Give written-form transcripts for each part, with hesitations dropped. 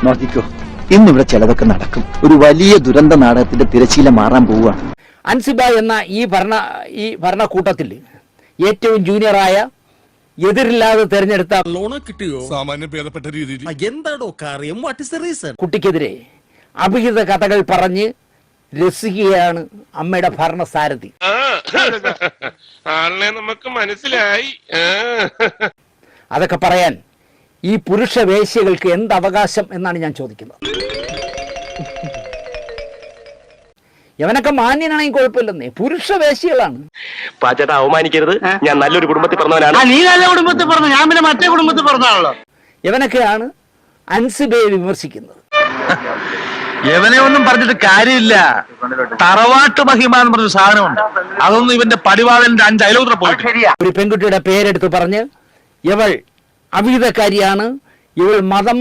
നോക്കിക്കോ, ഇന്നിവിടെ ചിലതൊക്കെ നടക്കും. ഒരു വലിയ ദുരന്ത നാടകത്തിന്റെ തിരശീല മാറാൻ പോവുകയാണ്. അൻസിബ എന്ന ഈ ഭരണക്കൂട്ടത്തിൽ ഏറ്റവും ജൂനിയറായ എതിരില്ലാതെ തെരഞ്ഞെടുത്ത സാമാന്യം ഭേദപ്പെട്ട രീതിയിൽ എന്താണോ കാര്യം? What is the reason? കുട്ടിക്കെതിരെ അഭിഹിത കഥകൾ പറഞ്ഞ് രസിക്കുകയാണ് അമ്മയുടെ ഭരണസാരഥി. ആളിനെ നമുക്ക് മനസ്സിലായി. അതൊക്കെ പറയാൻ ഈ പുരുഷ വേശ്യകൾക്ക് എന്ത് അവകാശം എന്നാണ് ഞാൻ ചോദിക്കുന്നത്. യവനൊക്കെ മാന്യനാണെങ്കിൽ കുഴപ്പമില്ലെന്നേ, പുരുഷ വേശ്യകളാണ്. പാച്ചേട്ടാ അവമാനിക്കരുത്, ഞാൻ നല്ലൊരു കുടുംബത്തിൽ പറഞ്ഞവനാണ്. നീ നല്ല കുടുംബത്തിൽ പറഞ്ഞു, ഞാൻ പിന്നെ മറ്റേ കുടുംബത്തിൽ പറഞ്ഞാണല്ലോ. യവനൊക്കെയാണ് അൻസിബയെ വിമർശിക്കുന്നത്. യവനെ ഒന്നും പറഞ്ഞിട്ട് കാര്യമില്ല. തറവാട്ട് മഹിമ എന്ന് പറഞ്ഞ സാധനമുണ്ട്, അതൊന്നും ഇവന്റെ പടിവാളന്റെ 5 അയലോത്ര പോയിട്ട്. ഒരു പെൺകുട്ടിയുടെ പേരെടുത്ത് പറഞ്ഞ് ഇവൾ അവിഹിതക്കാരിയാണ്, ഇവൾ മതം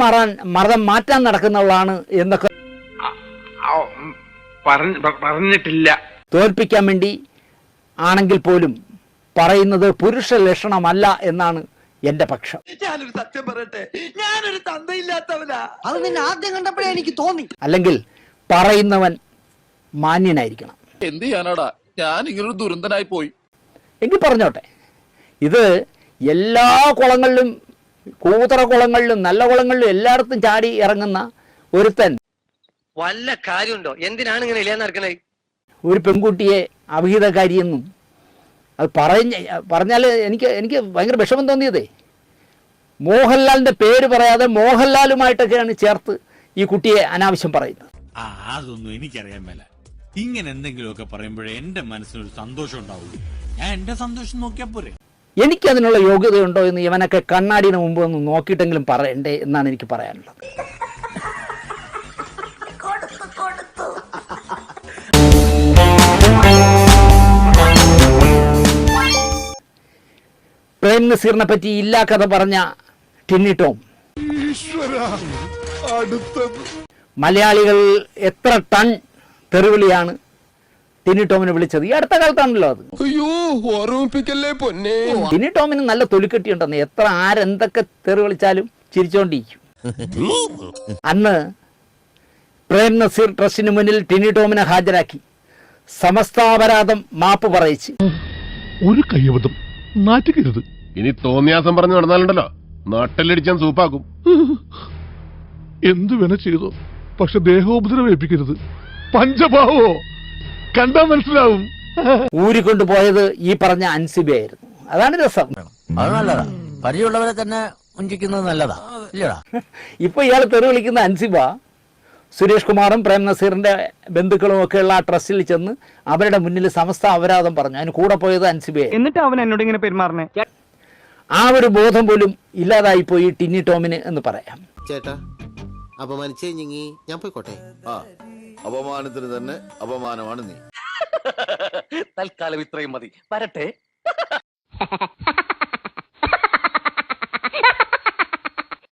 മാറ്റാൻ നടക്കുന്നവളാണ് എന്നൊക്കെ പറഞ്ഞിട്ടില്ല. തോൽപ്പിക്കാൻ വേണ്ടി ആണെങ്കിൽ പോലും പറയുന്നത് പുരുഷ ലക്ഷണമല്ല എന്നാണ് എന്റെ പക്ഷം. ഞാനൊരു സത്യം പറയട്ടെ, ഞാനൊരു തന്തയില്ലാത്തവനാ. അത് നിന്നെ ആദ്യം കണ്ടപ്പോഴേ എനിക്ക് തോന്നി. അല്ലെങ്കിൽ പറയുന്നവൻ മാന്യനായിരിക്കണം. എന്ത് ചെയ്യാനാടാ, ഞാൻ ഇങ്ങനൊരു ദുരന്തനായി പോയി. എങ്കിൽ പറഞ്ഞോട്ടെ, ഇത് എല്ലാ കുളങ്ങളിലും, കൂതറ കുളങ്ങളിലും നല്ല കുളങ്ങളിലും എല്ലായിടത്തും ചാടി ഇറങ്ങുന്ന ഒരുത്തൻ വല്ല കാര്യമുണ്ടോ? എന്തിനാണ് ഇങ്ങനെ ഇല്ലാന്ന് നടക്കണേ? ഒരു പെൺകുട്ടിയെ അവിഹിതക്കാരിയെന്നും അത് പറഞ്ഞാൽ എനിക്ക് ഭയങ്കര വിഷമം തോന്നിയതേ. മോഹൻലാലിന്റെ പേര് പറയാതെ മോഹൻലാലുമായിട്ടൊക്കെയാണ് ചേർത്ത് ഈ കുട്ടിയെ അനാവശ്യം പറയുന്നത്. അതൊന്നും എനിക്കറിയാൻ മേല. ഇങ്ങനെ എന്തെങ്കിലുമൊക്കെ പറയുമ്പോഴേ എന്റെ മനസ്സിനൊരു സന്തോഷം ഉണ്ടാവുള്ളൂ. ഞാൻ എന്റെ സന്തോഷം നോക്കിയാ പോരെ. എനിക്കതിനുള്ള യോഗ്യതയുണ്ടോ എന്ന് ഇവനൊക്കെ കണ്ണാടിന് മുമ്പ് ഒന്ന് നോക്കിയിട്ടെങ്കിലും പറയണ്ടേ എന്നാണ് എനിക്ക് പറയാനുള്ളത്. പ്രേം നസീറിനെ പറ്റി ഇല്ലാ കഥ പറഞ്ഞ ടിന്നി ടോം, മലയാളികൾ എത്ര ടൺ തെറിവിളിയാണ് ടിന്നി ടോമിനെ വിളിച്ചത്. ഈ അടുത്ത കാലത്താണല്ലോ അത്. ടിന്നി ടോമിന് നല്ല തൊലിക്കെട്ടിയുണ്ടെന്ന്, എത്ര ആരെന്തൊക്കെ തെറി വിളിച്ചാലും ചിരിച്ചോണ്ടിരിക്കും. അന്ന് പ്രേം നസീർ ട്രസ്റ്റിന് മുന്നിൽ ടിന്നി ടോമിനെ ഹാജരാക്കി സമസ്താപരാധം മാപ്പ് പറയിച്ച്. ഒരു കയ്യബദ്ധം നാറ്റിക്കരുത്. ഇനി തോന്നിയാസം പറഞ്ഞു നടന്നാലുണ്ടല്ലോ, നാട്ടിലടിച്ചാൻ സൂപ്പാക്കും. എന്തു വേണ ചെയ്തോ, പക്ഷെ ദേഹോപദ്രവേൽപ്പിക്കരുത്. പഞ്ചഭാവോ കണ്ടാ മനസ്സിലാവും. ഊരിക്കൊണ്ടുപോയത് ഈ പറഞ്ഞ അൻസിബയായിരുന്നു. അതാണ് രസം. അത് നല്ലതാ, പരിചയമുള്ളവരെ തന്നെ വഞ്ചിക്കുന്നത് നല്ലതാ, ഇല്ലടാ. ഇപ്പൊ ഇയാൾ തെറി വിളിക്കുന്ന അൻസിബ സുരേഷ് കുമാറും പ്രേം നസീറിന്റെ ബന്ധുക്കളും ഒക്കെയുള്ള ആ ട്രസ്റ്റിൽ ചെന്ന് അവരുടെ മുന്നിൽ സമസ്ത അപരാധം പറഞ്ഞു. അതിന് കൂടെ പോയത് അൻസിബയെ. എന്നിട്ട് അവൻ എന്നോട് ഇങ്ങനെ പെരുമാറണേ. ആ ഒരു ബോധം പോലും ഇല്ലാതായിപ്പോയി ടിന്നി ടോമിന് എന്ന് പറയാം. ചേട്ടാ, അപമാനിച്ചേ ഞാൻ പോയിക്കോട്ടെ. അപമാനത്തിന് തന്നെ അപമാനമാണ് നീ. തൽക്കാലം ഇത്രയും മതി. വരട്ടെ.